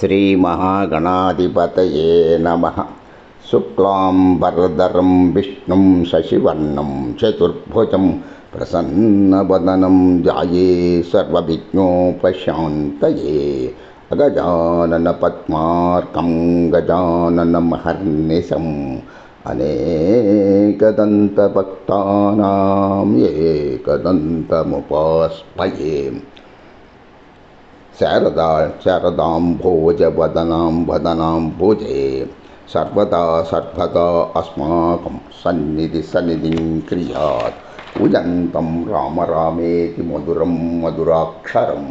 శ్రీమహాగణాధిపతయే నమః. శుక్లాంబరధరం విష్ణుం శశివర్ణం చతుర్భుజం ప్రసన్నవదనం ధ్యాయే సర్వవిఘ్నోపశాంతయే. అగజానన పద్మార్కం గజాననమహర్నిశం అనేకదంతభక్తానాం ఏకదంతముపాస్మహే. శారదాంభోజవదనాం వదనాంబుజే సర్వదా సర్వదా అస్మాకం సన్నిధిం క్రియాత్. పూజంతం రామ రామేతి మధురం మధురాక్షరం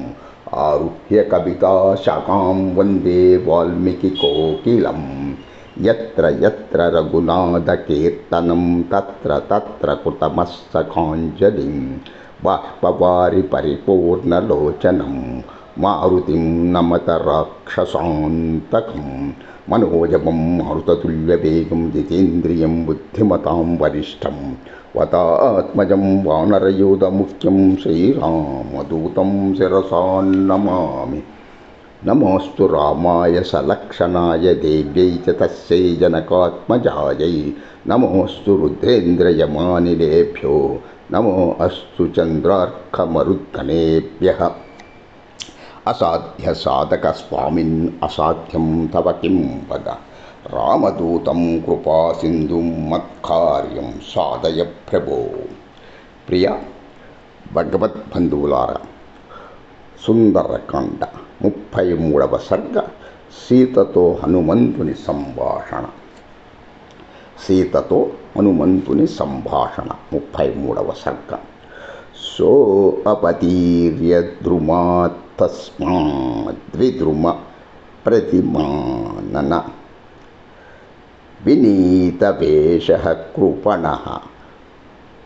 ఆరుహ్య కవితా శాఖాం వందే వాల్మీకి కోకిలం. యత్ర యత్ర రఘునాథకీర్తనం తత్ర తత్ర కృతమస్తకాంజలిం బాష్పవారి పరిపూర్ణలోచనం మారుతిం నమత రాక్షసాంతకం. మనోజవం మారుతతుల్యవేగం జితేంద్రియం బుద్ధిమతాం వరిష్టం వతాత్మజం వానరయోధముఖ్యం శ్రీరామదూతం శిరసా నమామి. నమోస్తు రామాయ సలక్షణాయ దేవ్యై చ తస్యై జనకాత్మజాయై. నమోస్తు రుద్రేంద్రయమానిలేభ్యో నమో అస్తు చంద్రార్కమరుద్గణేభ్యః. అసాధ్య సాధక స్వామిన్ అసాధ్యం తవ కిం వద. రామదూతం కృపాసింధుం మత్కార్యం సాధయ ప్రభో. ప్రియ భగవద్బంధువులారా, సుందరకాండ 33వ సర్గ సీతతో హనుమంతుని సంభాషణ. సీతతో హనుమంతుని సంభాషణ 33వ సర్గ. సో అపతీర్య ద్రుమాత్తస్మాద్విద్రుమ ప్రతిమానన వినీతవేషః కృపణః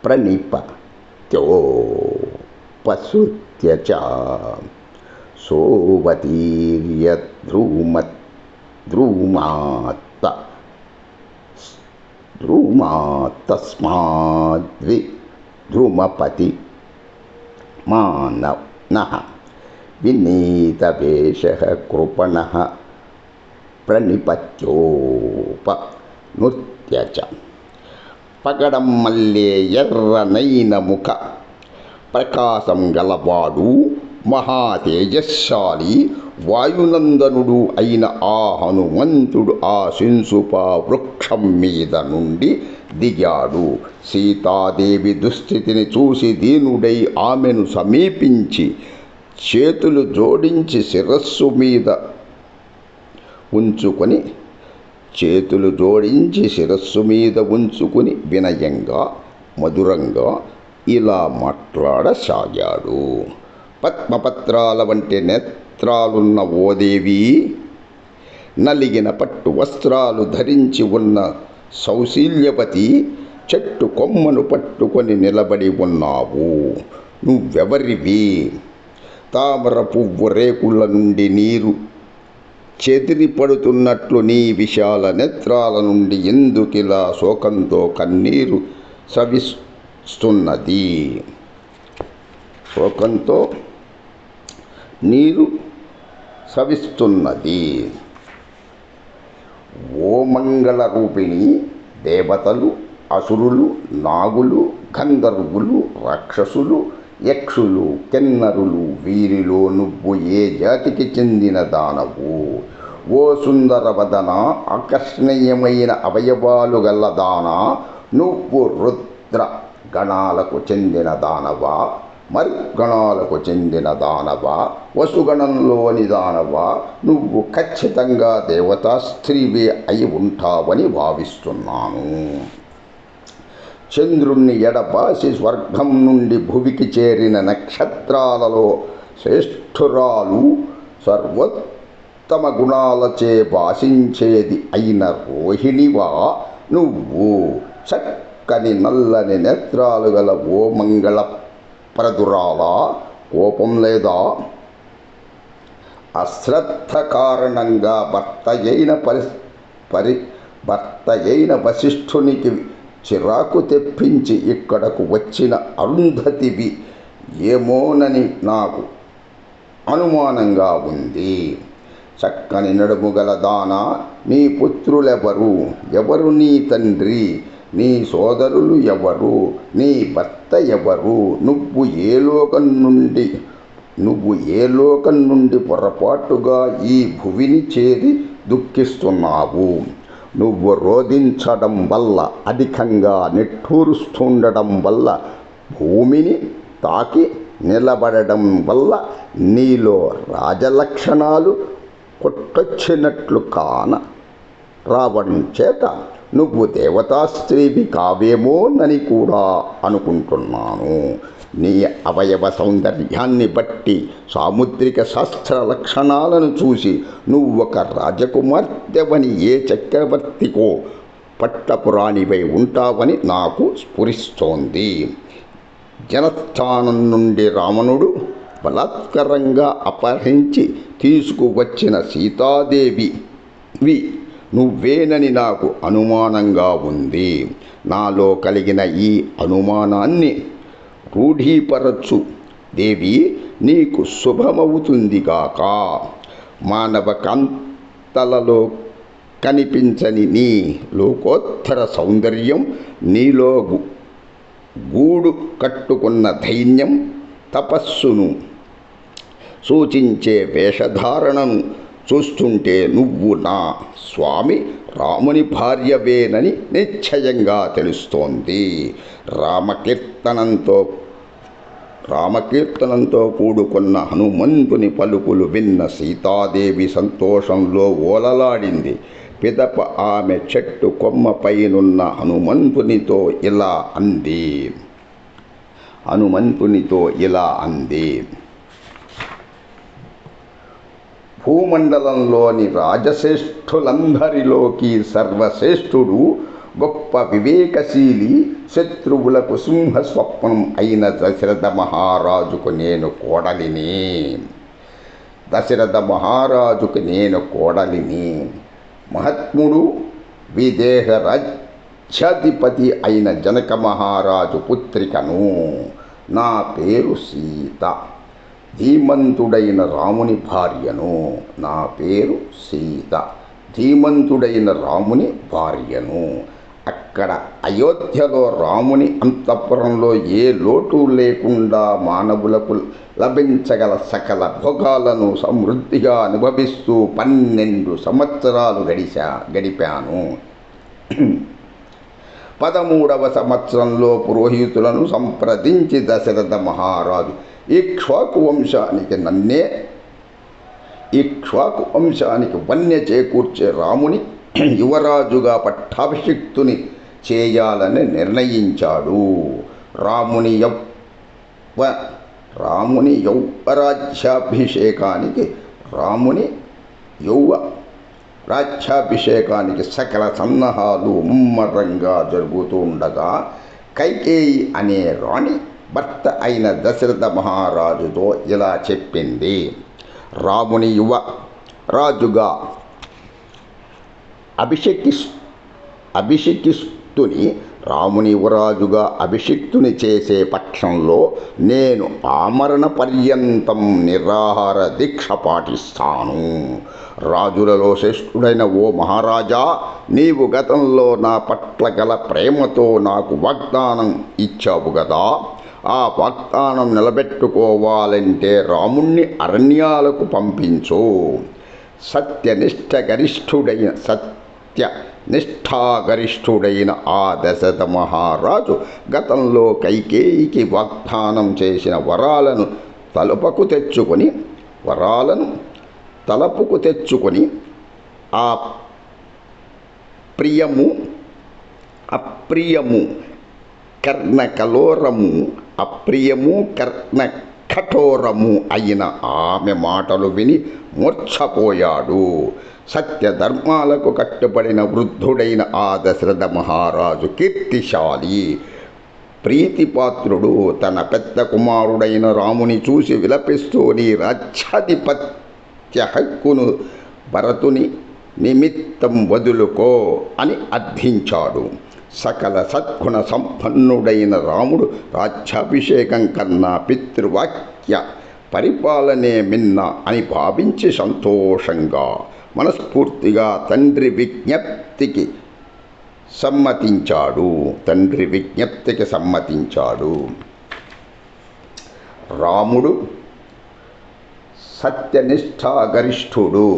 ప్రణిపత్యోపసృత్య చ. సోవతీర్య ద్రుమాత్తస్మాద్విద్రుమపతి మాననః వినీతవేషః కృపణః ప్రణిపత్యోపనృత్య చ. పగడం మల్లే ఎర్రనైన ముఖ ప్రకాశం గలవాడు మహాతేజశాలి వాయునందనుడు అయిన ఆ హనుమంతుడు ఆ శింసుప వృక్షం మీద నుండి దిగాడు. సీతాదేవి దుస్థితిని చూసి దీనుడై ఆమెను సమీపించి చేతులు జోడించి శిరస్సు మీద ఉంచుకొని వినయంగా మధురంగా ఇలా మాట్లాడసాగాడు. పద్మపత్రాల వంటి నేత్రాలున్న ఓ దేవి, నలిగిన పట్టు వస్త్రాలు ధరించి ఉన్న సౌశీల్యవతి, చెట్టు కొమ్మను పట్టుకొని నిలబడి ఉన్నావు. నువ్వెవరివి? తామర పువ్వు రేకుల నుండి నీరు చెదిరి పడుతున్నట్లు నీ విశాల నేత్రాల నుండి ఎందుకిలా శోకంతో కన్నీరు స్రవిస్తున్నది? శోకంతో నీరు స్రవిస్తున్నది. ఓ మంగళ రూపిణి, దేవతలు, అసురులు, నాగులు, గంధర్వులు, రాక్షసులు, యక్షులు, కిన్నరులు, వీరిలో నువ్వు ఏ జాతికి చెందిన దానవు? ఓ సుందరవదన, ఆకర్షణీయమైన అవయవాలు గలదానా, నువ్వు రుద్ర గణాలకు చెందిన దానవా, మరుగణాలకు చెందిన దానవా, వసుగణంలోని దానవా? నువ్వు ఖచ్చితంగా దేవతా స్త్రీవే అయి ఉంటావని భావిస్తున్నాను. చంద్రుణ్ణి ఎడబాసి స్వర్గం నుండి భువికి చేరిన నక్షత్రాలలో శ్రేష్ఠురాలు, సర్వోత్తమ గుణాలచే భాషించేది అయిన రోహిణివా నువ్వు? చక్కని నల్లని నేత్రాలు గల ఓ మంగళ ప్రదురాలా, కోపం లేదా? అశ్రద్ధ కారణంగా భర్త అయిన వశిష్ఠునికి చిరాకు తెప్పించి ఇక్కడకు వచ్చిన అరుంధతివి ఏమోనని నాకు అనుమానంగా ఉంది. చక్కని నడుము గల దాన, నీ పుత్రులెవరు? ఎవరు నీ తండ్రి? నీ సోదరులు ఎవరు? నీ భర్త ఎవరు? నువ్వు ఏ లోకం నుండి పొరపాటుగా ఈ భువిని చేరి దుఃఖిస్తున్నావు? నువ్వు రోధించడం వల్ల, అధికంగా నిట్టూరుస్తుండడం వల్ల, భూమిని తాకి నిలబడడం వల్ల నీలో రాజలక్షణాలు కొట్టొచ్చినట్లు రావడం చేత నువ్వు దేవతా స్త్రీవి కావేమోనని కూడా అనుకుంటున్నాను. నీ అవయవ సౌందర్యాన్ని బట్టి, సాముద్రిక శాస్త్ర లక్షణాలను చూసి నువ్వొక రాజకుమార్తెవని, ఏ చక్రవర్తికో పట్టపురాణివై ఉంటావని నాకు స్ఫురిస్తోంది. జనస్థానం నుండి రావణుడు బలాత్కారంగా అపహరించి తీసుకువచ్చిన సీతాదేవివి నువ్వేనని నాకు అనుమానంగా ఉంది. నాలో కలిగిన ఈ అనుమానాన్ని రూఢీపరచు దేవి, నీకు శుభమవుతుందిగాక. మానవ కాంతలలో కనిపించని నీ లోకోత్తర సౌందర్యం, నీలో గూడు కట్టుకున్న ధైర్యం, తపస్సును సూచించే వేషధారణను చూస్తుంటే నువ్వు నా స్వామి రాముని భార్యవేనని నిశ్చయంగా తెలుస్తోంది. రామకీర్తనంతో కూడుకున్న హనుమంతుని పలుకులు విన్న సీతాదేవి సంతోషంలో ఓలలాడింది. పిదప ఆమె చెట్టు కొమ్మపైనున్న హనుమంతునితో ఇలా అంది. భూమండలంలోని రాజశ్రేష్ఠులందరిలోకి సర్వశ్రేష్ఠుడు, గొప్ప వివేకశీలి, శత్రువులకు సింహస్వప్నం అయిన దశరథ మహారాజుకు నేను కోడలిని. మహాత్ముడు, విదేహ రాజ్యాధిపతి అయిన జనక మహారాజు పుత్రికను. నా పేరు సీత. ధీమంతుడైన రాముని భార్యను. నా పేరు సీత. ధీమంతుడైన రాముని భార్యను. అక్కడ అయోధ్యలో రాముని అంతఃపురంలో ఏ లోటు లేకుండా మానవులకు లభించగల సకల భోగాలను సమృద్ధిగా అనుభవిస్తూ 12 సంవత్సరాలు గడిపాను. 13వ సంవత్సరంలో పురోహితులను సంప్రదించి దశరథ మహారాజు ఇక్ష్వాకు వంశానికి వన్య చేకూర్చే రాముని యువరాజుగా పట్టాభిషిక్తుని చేయాలని నిర్ణయించాడు. రాముని రాజ్యాభిషేకానికి సకల సన్నాహాలు ముమ్మరంగా జరుగుతూ ఉండగా, కైకేయి అనే రాణి భర్త అయిన దశరథ మహారాజుతో ఇలా చెప్పింది. రాముని యువరాజుగా అభిషిక్తుని చేసే పక్షంలో నేను ఆమరణ పర్యంతం నిరాహార దీక్ష పాటిస్తాను. రాజులలో శ్రేష్ఠుడైన ఓ మహారాజా, నీవు గతంలో నా పట్ల గల ప్రేమతో నాకు వాగ్దానం ఇచ్చావు కదా. ఆ వాగ్దానం నిలబెట్టుకోవాలంటే రాముణ్ణి అరణ్యాలకు పంపించు. సత్యనిష్ఠాగరిష్ఠుడైన ఆ దశరథ మహారాజు గతంలో కైకేయికి వాగ్దానం చేసిన వరాలను తలపుకు తెచ్చుకొని ఆ అప్రియము కర్ణకలోరము, అప్రియము కర్ణకఠోరము అయిన ఆమె మాటలు విని మూర్ఛపోయాడు. సత్యధర్మాలకు కట్టుబడిన వృద్ధుడైన ఆ దశరథ మహారాజు కీర్తిశాలి, ప్రీతిపాత్రుడు. తన పెద్ద కుమారుడైన రాముని చూసి విలపిస్తూ, నీ రాజ్యాధిపత్య హక్కును భరతుని నిమిత్తం వదులుకో అని అర్థించాడు. సకల సద్గుణ సంపన్నుడైన రాముడు రాజ్యాభిషేకం కన్నా పితృవాక్య పరిపాలనే మిన్న అని భావించి సంతోషంగా మనస్ఫూర్తిగా తండ్రి విజ్ఞప్తికి సమ్మతించాడు. రాముడు సత్యనిష్ఠాగరిష్ఠుడు.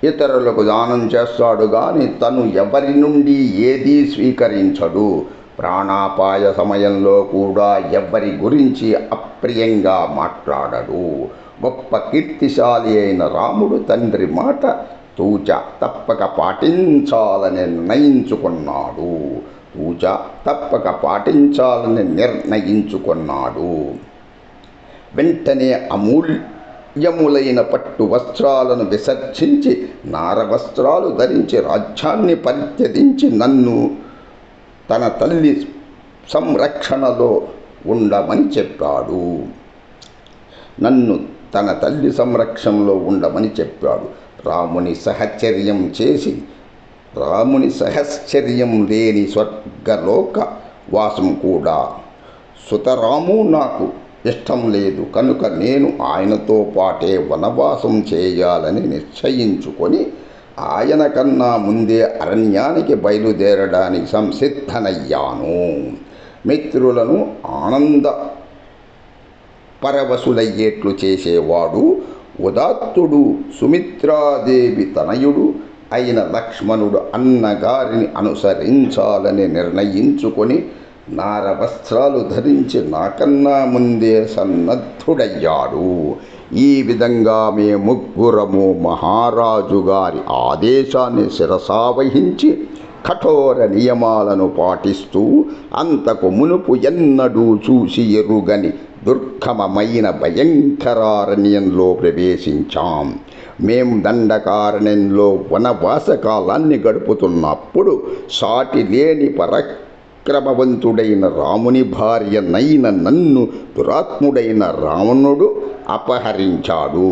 ఇతరులకు దానం చేస్తాడు కానీ తను ఎవరి నుండి ఏదీ స్వీకరించడు. ప్రాణాపాయ సమయంలో కూడా ఎవ్వరి గురించి అప్రియంగా మాట్లాడడు. గొప్ప కీర్తిశాలి అయిన రాముడు తండ్రి మాట తూచ తప్పక పాటించాలని నిర్ణయించుకున్నాడు. వెంటనే అమూల్యములైన పట్టు వస్త్రాలను విసర్జించి నారవస్త్రాలు ధరించి రాజ్యాన్ని పరిత్యజించి నన్ను తన తల్లి సంరక్షణలో ఉండమని చెప్పాడు. రాముని సహచర్యం లేని స్వర్గలోక వాసం కూడా సుతరాము నాకు ఇష్టం లేదు కనుక నేను ఆయనతో పాటే వనవాసం చేయాలని నిశ్చయించుకొని ఆయన కన్నా ముందే అరణ్యానికి బయలుదేరడానికి సంసిద్ధనయ్యాను. మిత్రులను ఆనంద పరవశులయ్యేట్లు చేసేవాడు ఉదాత్తుడు సుమిత్రాదేవి తనయుడు అయిన లక్ష్మణుడు అన్నగారిని అనుసరించాలని నిర్ణయించుకొని నారవస్త్రాలు ధరించి నాకన్నా ముందే సన్నద్ధుడయ్యాడు. ఈ విధంగా మేము ముగ్గురము మహారాజు గారి ఆదేశాన్ని శిరసావహించి కఠోర నియమాలను పాటిస్తూ అంతకు మునుపు ఎన్నడూ చూసి ఎరుగని దుర్గమమైన భయంకరారణ్యంలో ప్రవేశించాం. మేం దండకారణ్యంలో వనవాసకాలాన్ని గడుపుతున్నప్పుడు సాటి లేని పరాక్రమవంతుడైన రాముని భార్య నైన నన్ను దురాత్ముడైన రావణుడు అపహరించాడు.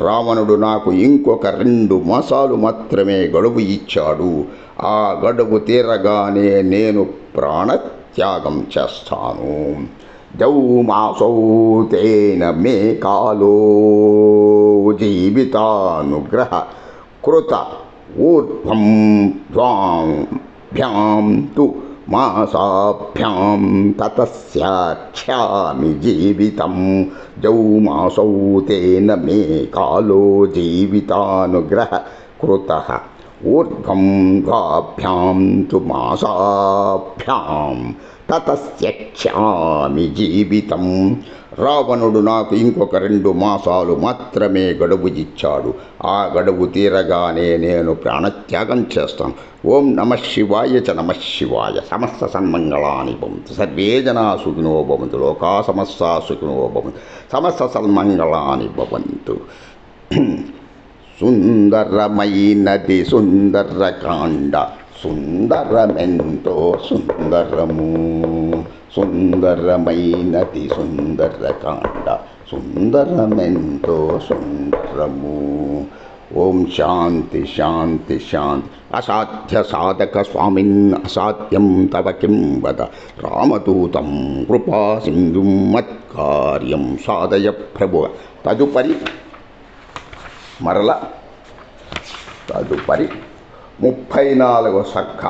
రావణుడు నాకు ఇంకొక 2 మాసాలు మాత్రమే గడువు ఇచ్చాడు. ఆ గడువు తీరగానే నేను ప్రాణత్యాగం చేస్తాను. జౌమాసౌ తేన మే కాలో జీవితానుగ్రహ కృత ఊర్ధ్వం భ్యాం తు మాసాభ్యాం తతస్యాఖ్యామి జీవితం. జౌమాసౌ తేన మే కాలో జీవితానుగ్రహ కృతః ఊర్ధ్వం ద్వాభ్యాం తు మాసాభ్యాం తతస్యాఖ్యామి జీవితం. రావణుడు నాకు ఇంకొక 2 మాసాలు మాత్రమే గడువు ఇచ్చాడు. ఆ గడువు తీరగానే నేను ప్రాణత్యాగం చేస్తాను. ఓం నమః శివాయ చ నమః శివాయ. సమస్త సన్మంగళాని భవంతు. సర్వే జనా సుఖినో భవంతు. లోకా సమస్తా సుఖినో భవంతు. సమస్త సన్మంగళాని భవంతు. సుందరమైనది సుందరకాండ సుందరమెంతో సుందరము. సుందరమైనది సుందరకాండ సుందరమెంతో సుందరము. ఓం శాంతి శాంతి శాంతి. అసాధ్య సాధక స్వామిన్ అసాధ్యం తవ కిం వద. రామదూతం కృపా సింధుం మత్కార్యం సాధయ ప్రభు. తదుపరి 34వ సఖ.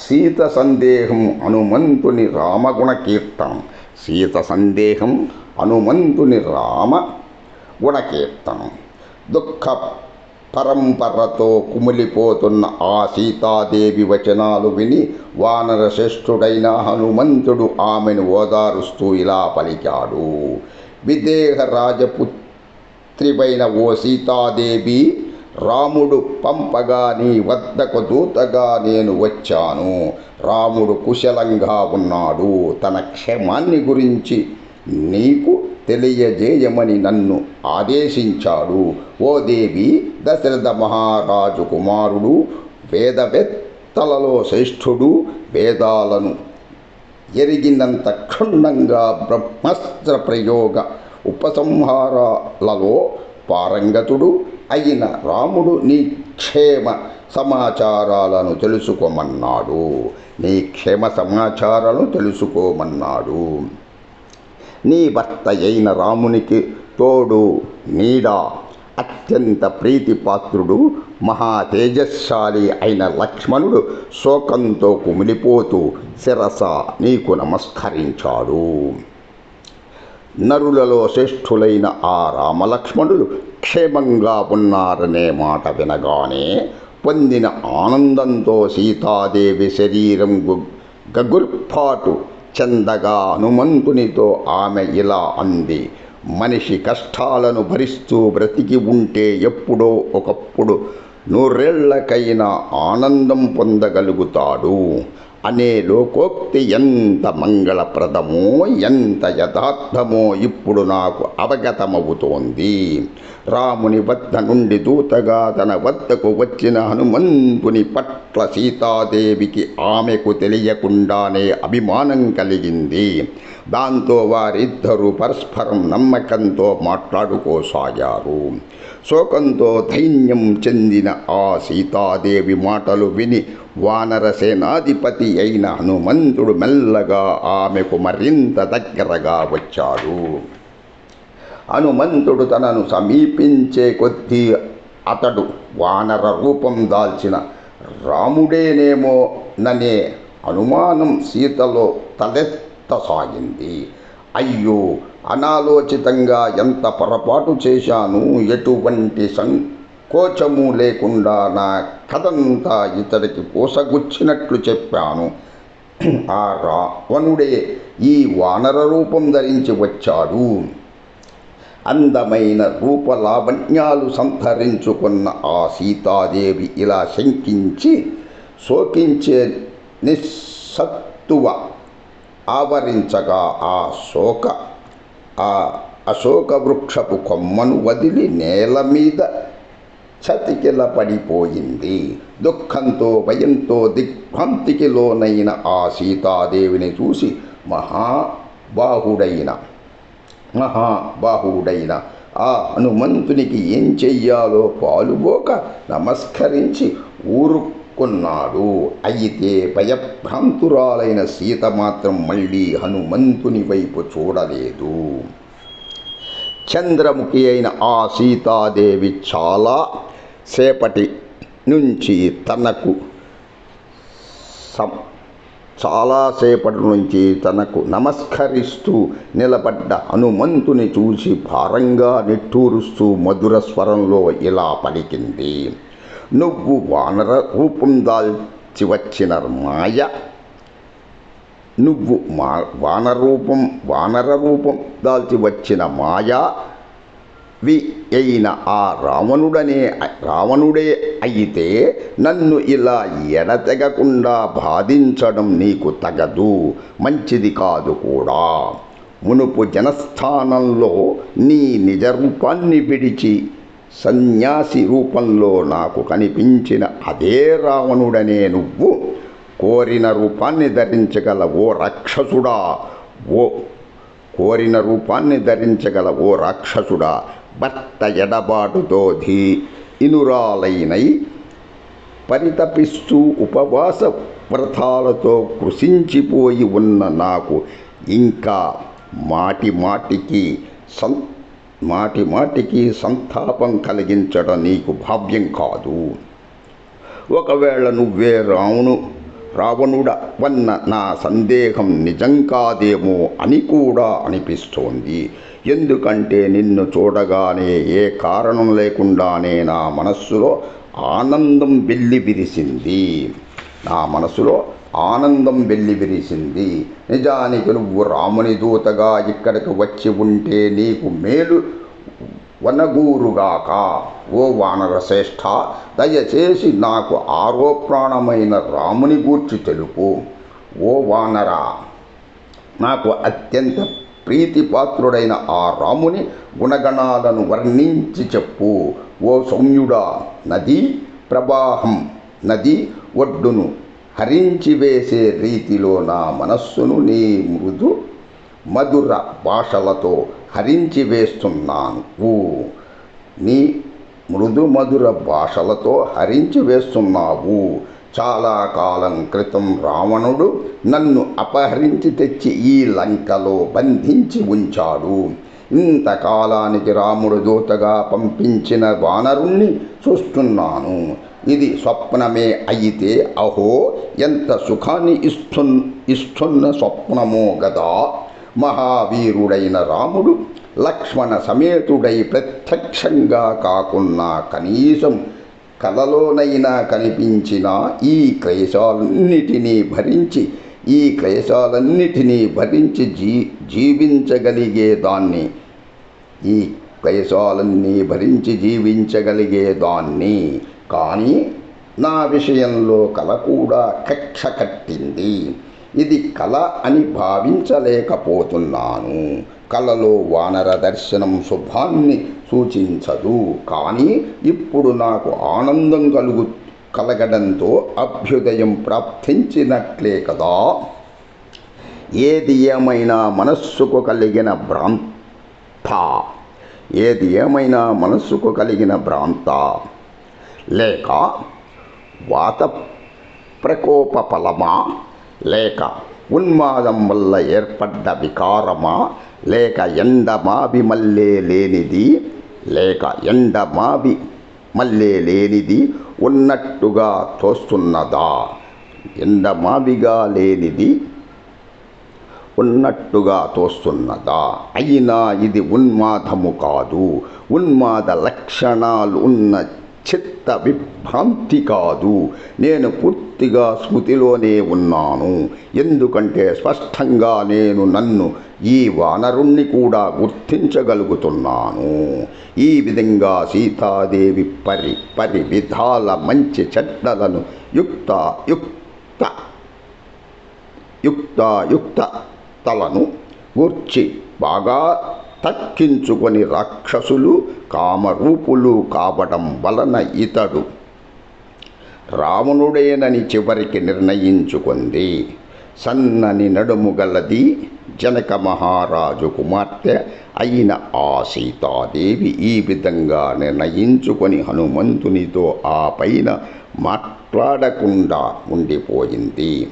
సీత సందేహం హనుమంతుని రామగుణ కీర్తనం. దుఃఖ పరంపరతో కుమిలిపోతున్న ఆ సీతాదేవి వచనాలు విని వానర శ్రేష్ఠుడైన హనుమంతుడు ఆమెను ఓదారుస్తూ ఇలా పలికాడు. విదేహ రాజపుత్రివైన ఓ సీతాదేవి, రాముడు పంపగా నీ వద్దకు దూతగా నేను వచ్చాను. రాముడు కుశలంగా ఉన్నాడు. తన క్షేమాన్ని గురించి నీకు తెలియజేయమని నన్ను ఆదేశించాడు. ఓ దేవి, దశరథ మహారాజు కుమారుడు, వేదవేత్తలలో శ్రేష్ఠుడు, వేదాలను ఎరిగినంత క్షుణ్ణంగా బ్రహ్మాస్త్ర ప్రయోగ ఉపసంహారాలలో పారంగతుడు అయిన రాముడు నీ క్షేమ సమాచారాలను తెలుసుకోమన్నాడు. నీ క్షేమ సమాచారాలను తెలుసుకోమన్నాడు. నీ భర్త అయిన రామునికి తోడు నీడ అత్యంత ప్రీతిపాత్రుడు మహా తేజస్శాలి అయిన లక్ష్మణుడు శోకంతో కుమిలిపోతూ శిరస నీకు నమస్కరించాడు. నరులలో శ్రేష్ఠులైన ఆ రామలక్ష్మణులు క్షేమంగా ఉన్నారనే మాట వినగానే పొందిన ఆనందంతో సీతాదేవి శరీరం గగుర్పాటు చెందగా హనుమంతునితో ఆమె ఇలా అంది: మనిషి కష్టాలను భరిస్తూ బ్రతికి ఉంటే ఎప్పుడో ఒకప్పుడు నూరేళ్లకైనా ఆనందం పొందగలుగుతాడు అనే లోకోక్తి ఎంత మంగళప్రదమో, ఎంత యథార్థమో ఇప్పుడు నాకు అవగతమవుతోంది. రాముని వద్ద నుండి దూతగా తన వద్దకు వచ్చిన హనుమంతుని పట్ల సీతాదేవికి ఆమెకు తెలియకుండానే అభిమానం కలిగింది. దాంతో వారిద్దరూ పరస్పరం నమ్మకంతో మాట్లాడుకోసాగారు. శోకంతో ధైన్యం చెందిన ఆ సీతాదేవి మాటలు విని వానర సేనాధిపతి అయిన హనుమంతుడు మెల్లగా ఆమెకు మరింత దగ్గరగా వచ్చాడు. హనుమంతుడు తనను సమీపించే కొద్దీ అతడు వానర రూపం దాల్చిన రాముడేనేమోననే అనుమానం సీతలో తలెత్తసాగింది. అయ్యో, అనాలోచితంగా ఎంత పొరపాటు చేశాను! ఎటువంటి సంకోచము లేకుండా నా కథంతా ఇతడికి పూసగుచ్చినట్లు చెప్పాను. ఆ రావణుడే ఈ వానర రూపం ధరించి వచ్చాడు. అందమైన రూపలావణ్యాలు సంతరించుకున్న ఆ సీతాదేవి ఇలా శంకించి శోకించే నిస్సత్తువ ఆవరించగా ఆ అశోక వృక్షపు కొమ్మను వదిలి నేల మీద చతికిల పడిపోయింది. దుఃఖంతో భయంతో దిగ్భ్రాంతికి లోనైన ఆ సీతాదేవిని చూసి మహాబాహుడైన ఆ హనుమంతునికి ఏం చెయ్యాలో పాలుపోక నమస్కరించి ఊరుకున్నాడు. అయితే భయభ్రాంతురాలైన సీత మాత్రం మళ్ళీ హనుమంతుని వైపు చూడలేదు. చంద్రముఖి అయిన ఆ సీతాదేవి చాలా సేపటి నుంచి తనకు నమస్కరిస్తూ నిలబడ్డ హనుమంతుని చూసి భారంగా నిట్టూరుస్తూ మధుర స్వరంలో ఇలా పలికింది: నువ్వు వానర రూపం దాల్చి వచ్చిన మాయావి అయిన ఆ రావణుడే అయితే నన్ను ఇలా ఎడతెగకుండా బాధించడం నీకు తగదు, మంచిది కాదు కూడా. మునుపు జనస్థానంలో నీ నిజ రూపాన్ని విడిచి సన్యాసి రూపంలో నాకు కనిపించిన అదే రావణుడనే నువ్వు కోరిన రూపాన్ని ధరించగల ఓ రాక్షసుడా, భర్త ఎడబాటుతో ఇనురాలైనై పరితపిస్తూ ఉపవాస వ్రతాలతో కృషించిపోయి ఉన్న నాకు ఇంకా మాటి మాటికి సంతాపం కలిగించడం నీకు భావ్యం కాదు. ఒకవేళ నువ్వే రావణుడవన్న నా సందేహం నిజం కాదేమో అని కూడా అనిపిస్తోంది. ఎందుకంటే నిన్ను చూడగానే ఏ కారణం లేకుండానే నా మనస్సులో ఆనందం వెల్లివిరిసింది. నిజానికి నువ్వు రాముని దూతగా ఇక్కడికి వచ్చి ఉంటే నీకు మేలు వనగూరుగాక. ఓ వానర శ్రేష్ఠ, దయచేసి నాకు ఆరో ప్రాణమైన రాముని గూర్చి తెలుపు. ఓ వానర, నాకు అత్యంత ప్రీతిపాత్రుడైన ఆ రాముని గుణగణాలను వర్ణించి చెప్పు. ఓ సౌమ్యుడా, నది ఒడ్డును హరించి వేసే రీతిలో నా మనస్సును నీ మధుర భాషలతో హరించి వేస్తున్నాను. నీ మృదు మధుర భాషలతో హరించి వేస్తున్నావు. చాలా కాలం క్రితం రావణుడు నన్ను అపహరించి తెచ్చి ఈ లంకలో బంధించి ఉంచాడు. ఇంతకాలానికి రాముడు దూతగా పంపించిన వానరుణ్ణి చూస్తున్నాను. ఇది స్వప్నమే అయితే అహో ఎంత సుఖాన్ని ఇస్తున్న స్వప్నమో గదా. మహావీరుడైన రాముడు లక్ష్మణ సమేతుడై ప్రత్యక్షంగా కాకున్నా కనీసం కలలోనైనా కనిపించిన ఈ క్లేశాలన్నిటినీ భరించి జీవించగలిగేదాన్ని కానీ నా విషయంలో కల కూడా కక్ష కట్టింది. ఇది కల అని భావించలేకపోతున్నాను. కలలో వానర దర్శనం శుభాన్ని సూచించదు. కానీ ఇప్పుడు నాకు ఆనందం కలగడంతో అభ్యుదయం ప్రాప్తించినట్లే కదా. ఏది ఏమైనా మనస్సుకు కలిగిన భ్రాంత లేక వాత ప్రకోప ఫలమా, లేక ఉన్మాదం వల్ల ఏర్పడ్డ వికారమా, లేక ఎండమావి మల్లే లేనిది ఉన్నట్టుగా తోస్తున్నదా? ఎండమావిగా లేనిది ఉన్నట్టుగా తోస్తున్నదా? అయినా ఇది ఉన్మాదము కాదు. ఉన్మాద లక్షణాలు ఉన్న చిత్త విభ్రాంతి కాదు. నేను పూర్తిగా స్మృతిలోనే ఉన్నాను. ఎందుకంటే స్పష్టంగా నేను నన్ను ఈ వానరుణ్ణి కూడా గుర్తించగలుగుతున్నాను. ఈ విధంగా సీతాదేవి పరి విధాల మంచి చెడ్డలను యుక్తలను గూర్చి బాగా తక్కించుకొని రాక్షసులు కామరూపులు కావడం వలన ఇతడు రావణుడేనని చివరికి నిర్ణయించుకుంది. సన్నని నడుము గలది జనక మహారాజు కుమార్తె అయిన ఆ సీతాదేవి ఈ విధంగా నిర్ణయించుకొని హనుమంతునితో ఆ పైన మాట్లాడకుండా ఉండిపోయింది.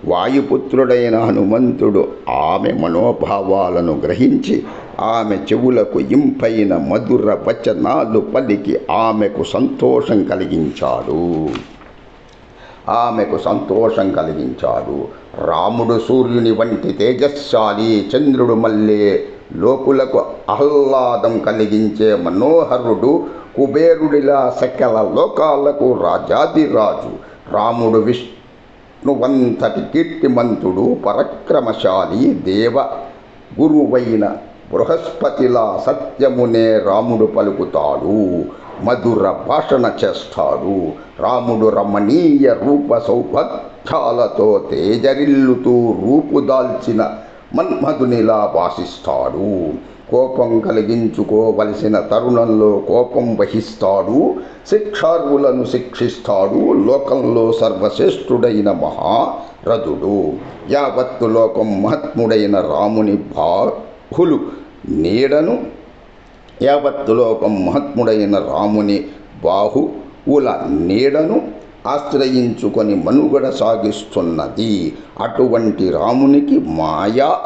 వాయుపుత్రుడైన హనుమంతుడు ఆమె మనోభావాలను గ్రహించి ఆమె చెవులకు ఇంపైన మధుర వచనాలు పలికి ఆమెకు సంతోషం కలిగించాడు. రాముడు సూర్యుని వంటి తేజస్శాలి, చంద్రుడు మల్లే లోకులకు ఆహ్లాదం కలిగించే మనోహరుడు, కుబేరుడిలా సకల లోకాలకు రాజాదిరాజు. రాముడు విష్ణువంతటి కీర్తిమంతుడు, పరక్రమశాలి, దేవ గురువైన బృహస్పతిలా సత్యమునే రాముడు పలుకుతాడు, మధుర భాషణ చేస్తాడు. రాముడు రమణీయ రూప సౌభాగ్యాలతో తేజరిల్లుతూ రూపుదాల్చిన మన్మధునిలా భాషిస్తాడు. కోపం కలిగించుకోవలసిన తరుణంలో కోపం వహిస్తాడు. శిక్షార్హులను శిక్షిస్తాడు. లోకంలో సర్వశ్రేష్ఠుడైన మహారథుడు. యావత్తు లోకం మహాత్ముడైన రాముని బాహువుల నీడను ఆశ్రయించుకొని మనుగడ సాగిస్తున్నది. అటువంటి రామునికి మాయా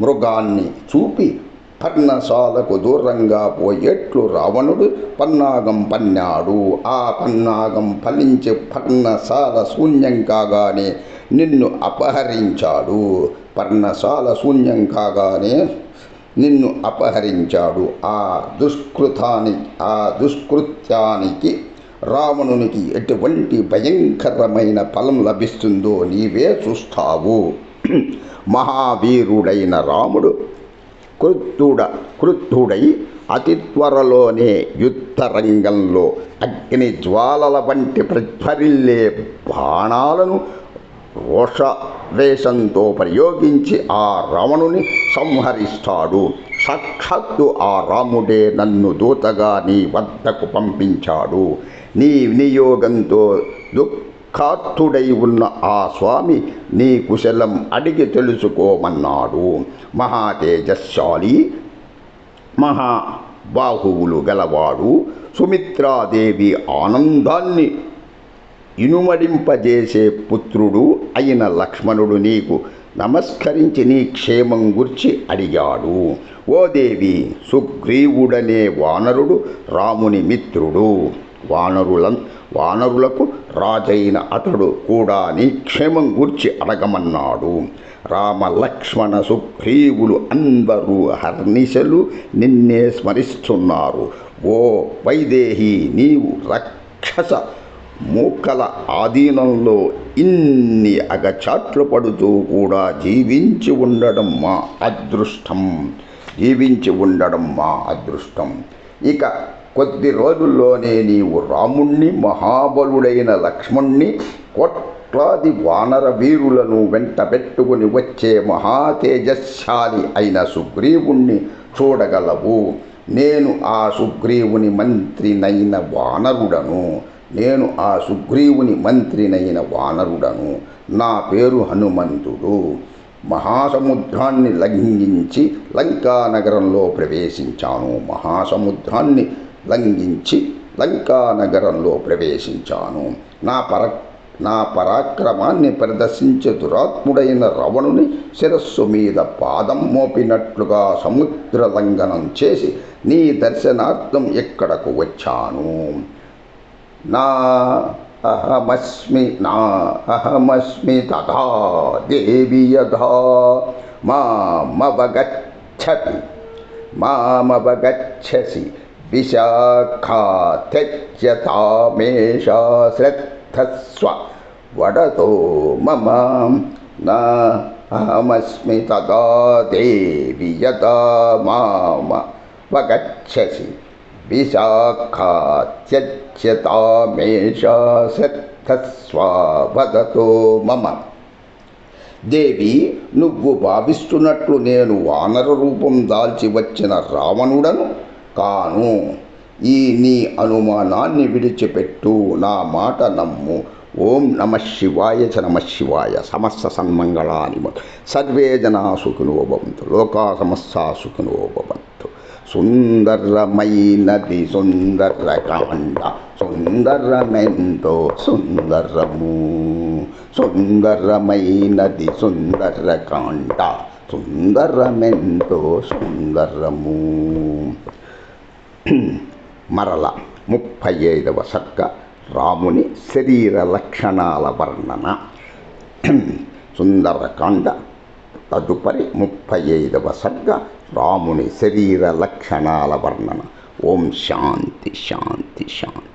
మృగాన్ని చూపి పర్ణశాలకు దూరంగా పోయేట్లు రావణుడు పన్నాగం పన్నాడు. ఆ పన్నాగం ఫలించి పర్ణశాల శూన్యం కాగానే నిన్ను అపహరించాడు. ఆ దుష్కృత్యానికి రావణునికి ఎటువంటి భయంకరమైన ఫలం లభిస్తుందో నీవే చూస్తావు. మహావీరుడైన రాముడు క్రుద్ధుడై అతి త్వరలోనే యుద్ధరంగంలో అగ్ని జ్వాలల వంటి ప్రజ్వరిల్లే బాణాలను రోషవేషంతో ప్రయోగించి ఆ రావణుని సంహరిస్తాడు. సాక్షాత్తు ఆ రాముడే నన్ను దూతగా నీ వద్దకు పంపించాడు. నీ వినియోగంతో దుఃఖార్తుడై ఉన్న ఆ స్వామి నీ కుశలం అడిగి తెలుసుకోమన్నాడు. మహాతేజశాలి, బాహువులు గలవాడు, సుమిత్రాదేవి ఆనందాన్ని ఇనుమడింపజేసే పుత్రుడు అయిన లక్ష్మణుడు నీకు నమస్కరించి నీ క్షేమం గుర్చి అడిగాడు. ఓ దేవి, సుగ్రీవుడనే వానరుడు రాముని మిత్రుడు. వానరులకు రాజైన అతడు కూడా నీ క్షేమం గూర్చి అడగమన్నాడు. రామ లక్ష్మణ సుగ్రీవులు అందరూ హర్నిశలు నిన్నే స్మరిస్తున్నారు. ఓ వైదేహి, నీవు రాక్షస మూకల ఆధీనంలో ఇన్ని అగచాట్లు పడుతూ కూడా జీవించి ఉండడం మా అదృష్టం. ఇక కొద్ది రోజుల్లోనే నీవు రాముణ్ణి, మహాబలుడైన లక్ష్మణ్ణి, కోట్లాది వానర వీరులను వెంట పెట్టుకుని వచ్చే మహాతేజశాలి అయిన సుగ్రీవుణ్ణి చూడగలవు. నేను ఆ సుగ్రీవుని మంత్రినైన నా పేరు హనుమంతుడు. మహాసముద్రాన్ని లంఘించి లంకానగరంలో ప్రవేశించాను. నా పరాక్రమాన్ని ప్రదర్శించే దురాత్ముడైన రావణుని శిరస్సు మీద పాదం మోపినట్లుగా సముద్ర లంఘనం చేసి నీ దర్శనార్థం ఇక్కడకు వచ్చాను. నా అహమస్మి తథా దేవి యథా మామవగచ్చసి విశాఖా త్యజ్య తామేషా శ్రద్ధస్వ వడతో మమ. నా అహమస్మి తథా దేవి యథా మామవగచ్చసి విశాఖా త్యజ్య తామేషా శ్రద్ధస్వ వదతో మమ. దేవి, నువ్వు భావిస్తున్నట్లు నేను వానర రూపం దాల్చి వచ్చిన రావణుడను కాను. ఈ నీ అనుమానాన్ని విడిచిపెట్టు, నా మాట నమ్ము. ఓం నమః శివాయ చ నమః శివాయ. సమస్త సన్మంగళాని సర్వే జనా సుఖినో భవంతు. లోకా సమస్తా సుఖినో భవంతు. సుందరమైనది సుందరకాండ, సుందరమెంతో సుందరము. సుందరమైనది సుందరకాండ, సుందరమెంతో సుందరము. మరల 35వ సర్గ రాముని శరీర లక్షణాల వర్ణన. సుందరకాండ తదుపరి 35వ సర్గ రాముని శరీర లక్షణాల వర్ణన. ఓం శాంతి శాంతి శాంతి.